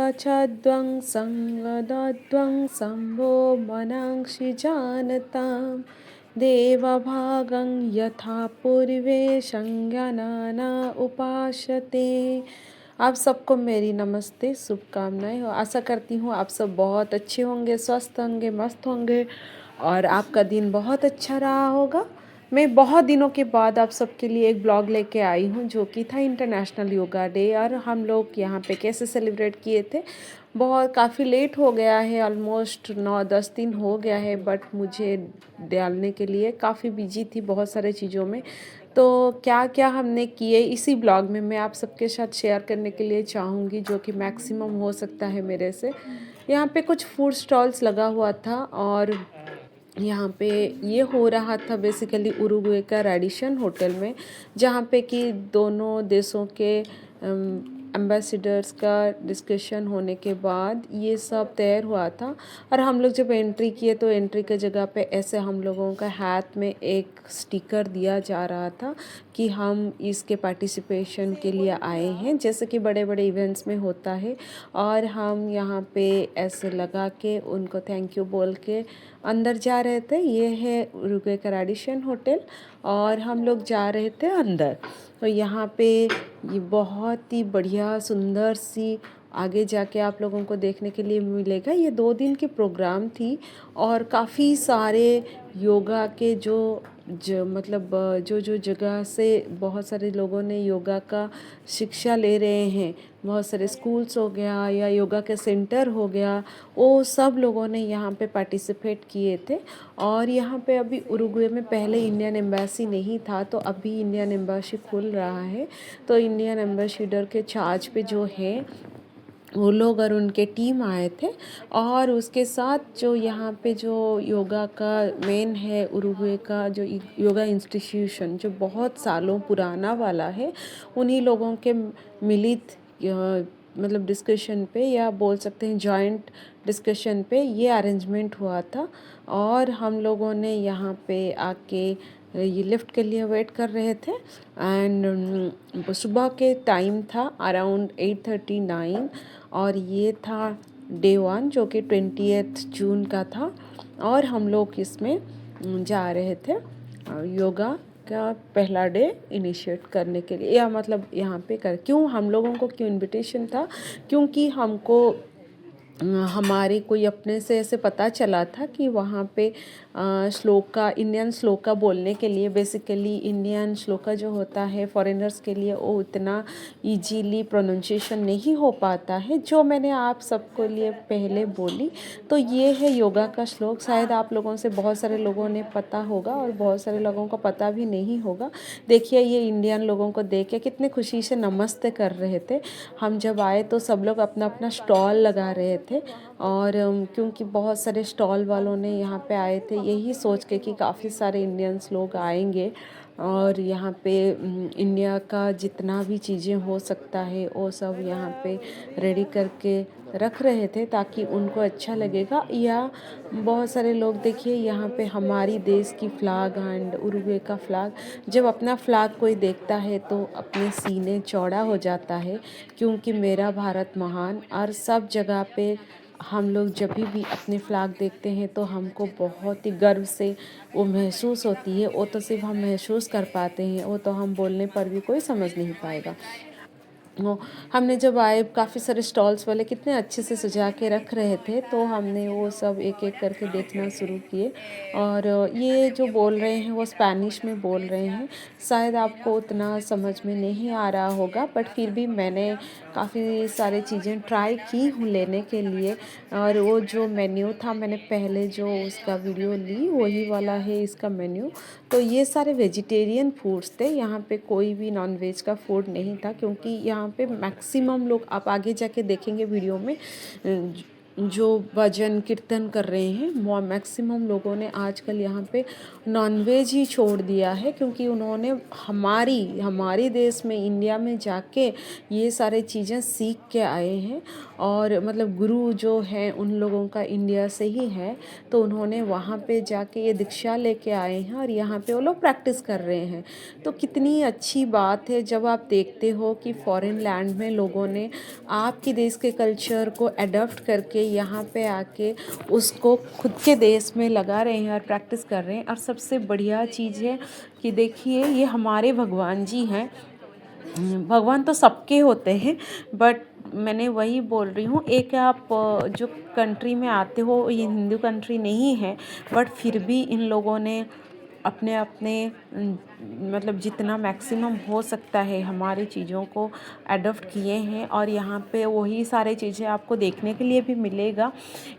सङ्गच्छध्वंसं वदध्वंसं वो मनांसि जानतां देवभागं यथा पूर्वे संज्ञाना उपासते। आप सबको मेरी नमस्ते, शुभकामनाएं। आशा करती हूँ आप सब बहुत अच्छे होंगे, स्वस्थ होंगे, मस्त होंगे और आपका दिन बहुत अच्छा रहा होगा। मैं बहुत दिनों के बाद आप सबके लिए एक ब्लॉग लेके आई हूँ जो कि था इंटरनेशनल योगा डे, और हम लोग यहाँ पे कैसे सेलिब्रेट किए थे। बहुत काफ़ी लेट हो गया है, ऑलमोस्ट 9-10 दिन हो गया है, बट मुझे डालने के लिए काफ़ी बिजी थी बहुत सारे चीज़ों में। तो क्या क्या हमने किए इसी ब्लॉग में मैं आप सबके साथ शेयर करने के लिए चाहूँगी, जो कि मैक्सिमम हो सकता है मेरे से। यहाँ पे कुछ फूड स्टॉल्स लगा हुआ था और यहाँ पे ये हो रहा था बेसिकली उरुग्वे का रेडिसन होटल में, जहाँ पे कि दोनों देशों के एम्बेसडर्स का डिस्कशन होने के बाद ये सब तैयार हुआ था। और हम लोग जब एंट्री किए तो एंट्री के जगह पे ऐसे हम लोगों का हाथ में एक स्टिकर दिया जा रहा था कि हम इसके पार्टिसिपेशन के लिए आए हैं, जैसे कि बड़े बड़े इवेंट्स में होता है। और हम यहाँ पे ऐसे लगा के उनको थैंक यू बोल के अंदर जा रहे थे। ये है उरुग्वे का रेडिसन होटल और हम लोग जा रहे थे अंदर। तो यहाँ पे ये बहुत ही बढ़िया सुंदर सी आगे जाके आप लोगों को देखने के लिए मिलेगा। ये 2 दिन की प्रोग्राम थी और काफ़ी सारे योगा के मतलब जो जगह से बहुत सारे लोगों ने योगा का शिक्षा ले रहे हैं, बहुत सारे स्कूल्स हो गया या योगा के सेंटर हो गया, वो सब लोगों ने यहाँ पे पार्टिसिपेट किए थे। और यहाँ पे अभी उरुग्वे में पहले इंडियन एम्बेसी नहीं था, तो अभी इंडियन एम्बेसी खुल रहा है। तो इंडियन एम्बेसडर के चार्ज पे जो है वो लोग और उनके टीम आए थे, और उसके साथ जो यहाँ पे जो योगा का मेन है उरुग्वे का जो योगा इंस्टीट्यूशन जो बहुत सालों पुराना वाला है, उन्हीं लोगों के मिलित मतलब डिस्कशन पे या बोल सकते हैं जॉइंट डिस्कशन पे ये अरेंजमेंट हुआ था। और हम लोगों ने यहाँ पे आके ये लिफ्ट के लिए वेट कर रहे थे। एंड सुबह के टाइम था अराउंड 8:39 और ये था डे 1 जो कि 20 जून का था। और हम लोग इसमें जा रहे थे योगा का पहला डे इनिशिएट करने के लिए, या मतलब यहाँ पे क्यों हम लोगों को क्यों इनविटेशन था, क्योंकि हमको हमारे कोई अपने से ऐसे पता चला था कि वहाँ पे श्लोका इंडियन श्लोका बोलने के लिए, बेसिकली इंडियन श्लोका जो होता है फॉरेनर्स के लिए वो इतना इजीली प्रोनाउंसिएशन नहीं हो पाता है, जो मैंने आप सबको लिए पहले बोली। तो ये है योगा का श्लोक, शायद आप लोगों से बहुत सारे लोगों ने पता होगा और बहुत सारे लोगों को पता भी नहीं होगा। देखिए ये इंडियन लोगों को देख के कितने खुशी से नमस्ते कर रहे थे। हम जब आए तो सब लोग अपना अपना स्टॉल लगा रहे थे, और क्योंकि बहुत सारे स्टॉल वालों ने यहाँ पे आए थे यही सोच के कि काफ़ी सारे इंडियंस लोग आएंगे और यहाँ पे इंडिया का जितना भी चीज़ें हो सकता है वो सब यहाँ पे रेडी करके रख रहे थे ताकि उनको अच्छा लगेगा। या बहुत सारे लोग देखिए यहाँ पे हमारी देश की फ्लैग एंड उरुग्वे का फ्लैग, जब अपना फ्लैग कोई देखता है तो अपने सीने चौड़ा हो जाता है, क्योंकि मेरा भारत महान। और सब जगह पे हम लोग जब भी अपने फ्लैग देखते हैं तो हमको बहुत ही गर्व से वो महसूस होती है। वो तो सिर्फ हम महसूस कर पाते हैं, वो तो हम बोलने पर भी कोई समझ नहीं पाएगा। वो हमने जब आए काफ़ी सारे स्टॉल्स वाले कितने अच्छे से सजा के रख रहे थे, तो हमने वो सब एक एक करके देखना शुरू किए। और ये जो बोल रहे हैं वो स्पेनिश में बोल रहे हैं, शायद आपको उतना समझ में नहीं आ रहा होगा, बट फिर भी मैंने काफ़ी सारी चीज़ें ट्राई की हूँ लेने के लिए। और वो जो मेन्यू था मैंने पहले जो उसका वीडियो ली वही वाला है इसका मेन्यू। तो ये सारे वेजिटेरियन फूड्स थे, यहाँ पे कोई भी नॉन वेज का फूड नहीं था, क्योंकि यहाँ पे मैक्सिमम लोग आप आगे जाके देखेंगे वीडियो में जो भजन कीर्तन कर रहे हैं, मैक्सिमम लोगों ने आजकल यहाँ पे नॉनवेज ही छोड़ दिया है, क्योंकि उन्होंने हमारी देश में इंडिया में जाके ये सारे चीज़ें सीख के आए हैं। और मतलब गुरु जो हैं उन लोगों का इंडिया से ही है, तो उन्होंने वहाँ पे जाके ये दीक्षा लेके आए हैं और यहाँ पे वो लोग प्रैक्टिस कर रहे हैं। तो कितनी अच्छी बात है जब आप देखते हो कि फॉरेन लैंड में लोगों ने आपके देश के कल्चर को अडॉप्ट करके यहाँ पे आके उसको खुद के देश में लगा रहे हैं और प्रैक्टिस कर रहे हैं। और सबसे बढ़िया चीज़ है कि देखिए, ये हमारे भगवान जी हैं। भगवान तो सबके होते हैं, बट मैंने वही बोल रही हूँ, एक आप जो कंट्री में आते हो, ये हिंदू कंट्री नहीं है, बट फिर भी इन लोगों ने अपने अपने मतलब जितना मैक्सिमम हो सकता है हमारी चीज़ों को अडॉप्ट किए हैं। और यहाँ पे वही सारे चीज़ें आपको देखने के लिए भी मिलेगा।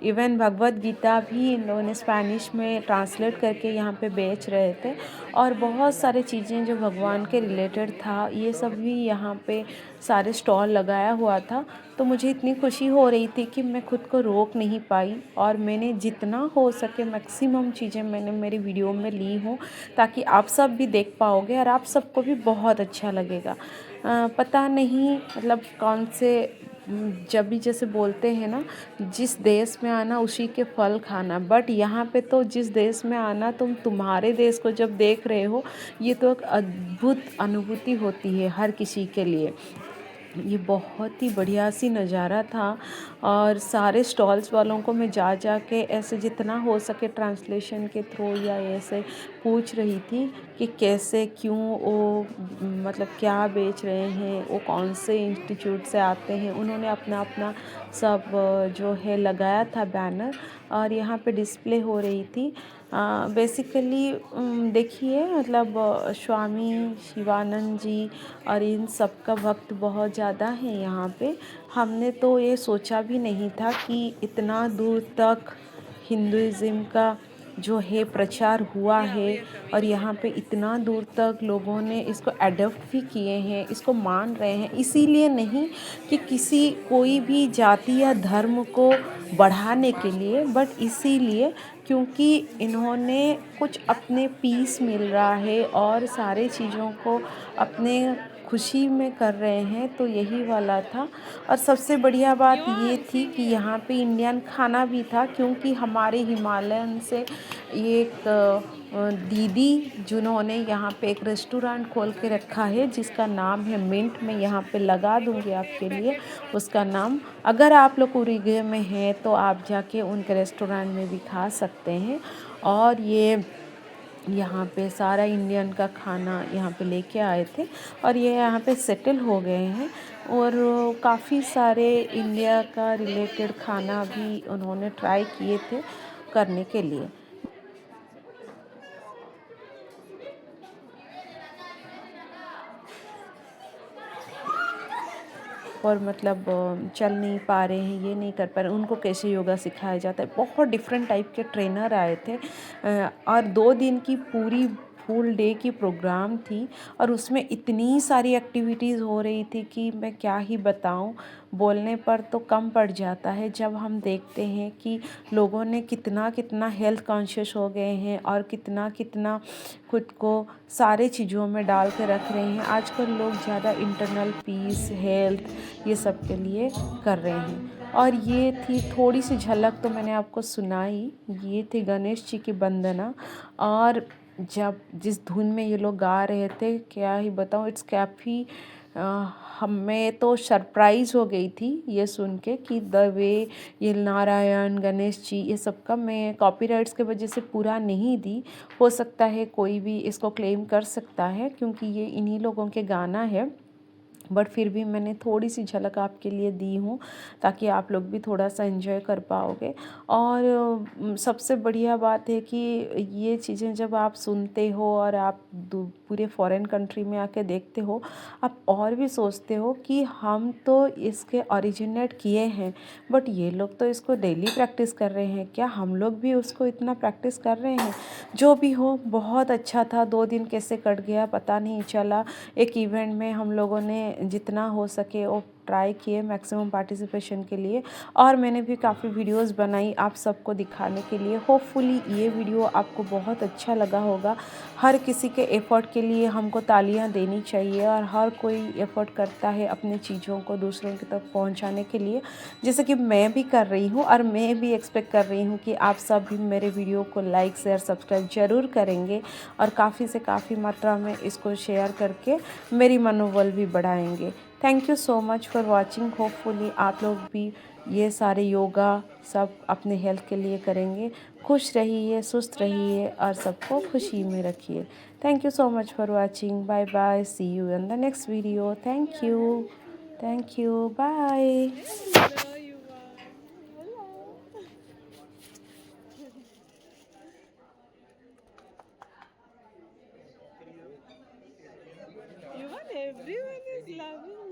इवन भगवत गीता भी इन लोगों ने स्पेनिश में ट्रांसलेट करके यहाँ पे बेच रहे थे। और बहुत सारे चीज़ें जो भगवान के रिलेटेड था, ये सब भी यहाँ पे सारे स्टॉल लगाया हुआ था। तो मुझे इतनी खुशी हो रही थी कि मैं खुद को रोक नहीं पाई, और मैंने जितना हो सके मैक्सिमम चीज़ें मैंने मेरी वीडियो में ली हूँ, ताकि आप सब भी देख पाओगे और आप सबको भी बहुत अच्छा लगेगा। पता नहीं मतलब कौन से जब भी जैसे बोलते हैं ना, जिस देश में आना उसी के फल खाना, बट यहाँ पे तो जिस देश में आना, तुम्हारे देश को जब देख रहे हो, ये तो एक अद्भुत अनुभूति होती है हर किसी के लिए। ये बहुत ही बढ़िया सी नज़ारा था। और सारे स्टॉल्स वालों को मैं जा जा के ऐसे जितना हो सके ट्रांसलेशन के थ्रू या ऐसे पूछ रही थी कि कैसे क्यों वो मतलब क्या बेच रहे हैं, वो कौन से इंस्टीट्यूट से आते हैं। उन्होंने अपना अपना सब जो है लगाया था बैनर, और यहाँ पे डिस्प्ले हो रही थी। बेसिकली देखिए, मतलब स्वामी शिवानंद जी और इन सब का वक्त बहुत ज़्यादा है यहाँ पे। हमने तो ये सोचा भी नहीं था कि इतना दूर तक हिंदुज़म का जो है प्रचार हुआ है, और यहाँ पे इतना दूर तक लोगों ने इसको अडॉप्ट भी किए हैं, इसको मान रहे हैं। इसीलिए नहीं कि किसी कोई भी जाति या धर्म को बढ़ाने के लिए, बट इसीलिए क्योंकि इन्होंने कुछ अपने पीस मिल रहा है और सारे चीज़ों को अपने खुशी में कर रहे हैं, तो यही वाला था। और सबसे बढ़िया बात ये थी कि यहाँ पे इंडियन खाना भी था, क्योंकि हमारे हिमालयन से एक दीदी जिन्होंने यहाँ पे एक रेस्टोरेंट खोल के रखा है जिसका नाम है मिंट, मैं यहाँ पे लगा दूँगी आपके लिए उसका नाम। अगर आप लोग उरीगे में हैं तो आप जाके उनके रेस्टोरेंट में भी खा सकते हैं। और ये यहाँ पे सारा इंडियन का खाना यहाँ पे लेके आए थे, और ये यहाँ पे सेटल हो गए हैं। और काफ़ी सारे इंडिया का रिलेटेड खाना भी उन्होंने ट्राई किए थे करने के लिए। और मतलब चल नहीं पा रहे हैं, ये नहीं कर पा रहे, उनको कैसे योगा सिखाया जाता है। बहुत डिफरेंट टाइप के ट्रेनर आए थे। और 2 दिन की पूरी फुल डे की प्रोग्राम थी, और उसमें इतनी सारी एक्टिविटीज़ हो रही थी कि मैं क्या ही बताऊं। बोलने पर तो कम पड़ जाता है जब हम देखते हैं कि लोगों ने कितना कितना हेल्थ कॉन्शियस हो गए हैं, और कितना कितना खुद को सारे चीज़ों में डाल के रख रहे हैं। आजकल लोग ज़्यादा इंटरनल पीस, हेल्थ, ये सब के लिए कर रहे हैं। और ये थी थोड़ी सी झलक तो मैंने आपको सुनाई। ये थी गणेश जी की वंदना, और जब जिस धुन में ये लोग गा रहे थे, क्या ही बताऊँ, इट्स काफ़ी मैं तो सरप्राइज़ हो गई थी ये सुन के कि द वे ये नारायण गणेश जी ये सब का, मैं कॉपीराइट्स के वजह से पूरा नहीं दी। हो सकता है कोई भी इसको क्लेम कर सकता है, क्योंकि ये इन्हीं लोगों के गाना है, बट फिर भी मैंने थोड़ी सी झलक आपके लिए दी हूँ, ताकि आप लोग भी थोड़ा सा एंजॉय कर पाओगे। और सबसे बढ़िया बात है कि ये चीज़ें जब आप सुनते हो और आप पूरे फॉरेन कंट्री में आके देखते हो, आप और भी सोचते हो कि हम तो इसके ओरिजिनेट किए हैं, बट ये लोग तो इसको डेली प्रैक्टिस कर रहे हैं, क्या हम लोग भी उसको इतना प्रैक्टिस कर रहे हैं। जो भी हो, बहुत अच्छा था। 2 दिन कैसे कट गया पता नहीं चला। एक इवेंट में हम लोगों ने जितना हो सके वो ट्राई किए मैक्सिमम पार्टिसिपेशन के लिए, और मैंने भी काफ़ी वीडियोस बनाई आप सबको दिखाने के लिए। होपफुली ये वीडियो आपको बहुत अच्छा लगा होगा। हर किसी के एफ़र्ट के लिए हमको तालियां देनी चाहिए, और हर कोई एफ़र्ट करता है अपनी चीज़ों को दूसरों की तक पहुंचाने के लिए, जैसे कि मैं भी कर रही हूँ। और मैं भी एक्सपेक्ट कर रही हूँ कि आप सब भी मेरे वीडियो को लाइक शेयर सब्सक्राइब ज़रूर करेंगे, और काफ़ी से काफ़ी मात्रा में इसको शेयर करके मेरी मनोबल भी बढ़ाएंगे। Thank you so much for watching. Hopefully आप लोग भी ये सारे योगा सब अपने हेल्थ के लिए करेंगे। खुश रहिए, सुस्त रहिए, और सबको खुशी में रखिए। Thank you so much for watching. Bye bye, see you in the next video. Thank you, bye. Everyone is loving